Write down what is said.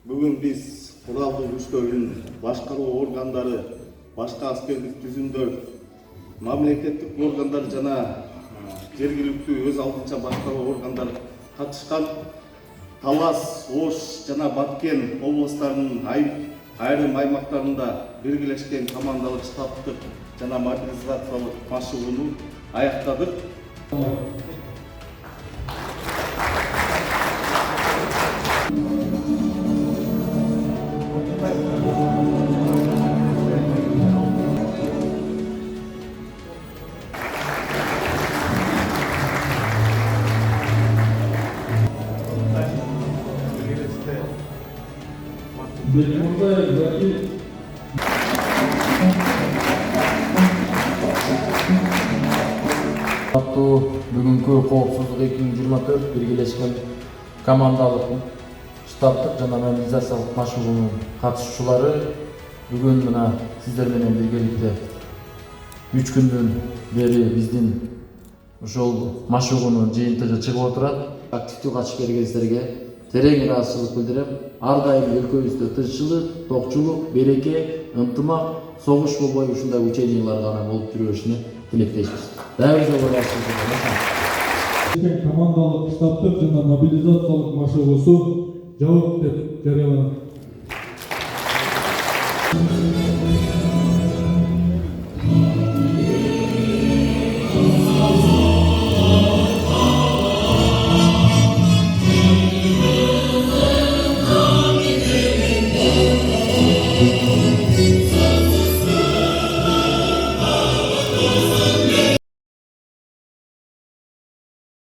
Бүгін біз құралды күштерін, башқару органдары, башқа аскерлік түзүмдөр, мамлекеттик органдар жана жергиликтүү өз алдынча башкаруу органдары катышкан Талас, Ош жана Баткен облустарынын айрым аймактарында биргелешкен командалык штабтык жана мобилизациялык машыгууну аяктадык. Бүгүнкү коопсуздук 2024 биргелешкен командалык штабтык жана мобилизациялык машыгуунун катышуучулары бүгүн мына сиздер менен биргеликте 3 күндөн бери биздин ошол машыгуунун жыйынтыгы чыгып отурат. Активдүү катышып бергендерге терең ыраазычылык билдирем. Ар дайым өлкөбүздө тынччылык, токчулук, береке, ынтымак, согуш болбой ушундай учениялар гана болуп жүрө беришини тилектейбиз. Дайым командалык штабтык жана мобилизациялык машыгуусу жабык деп жарыяланат.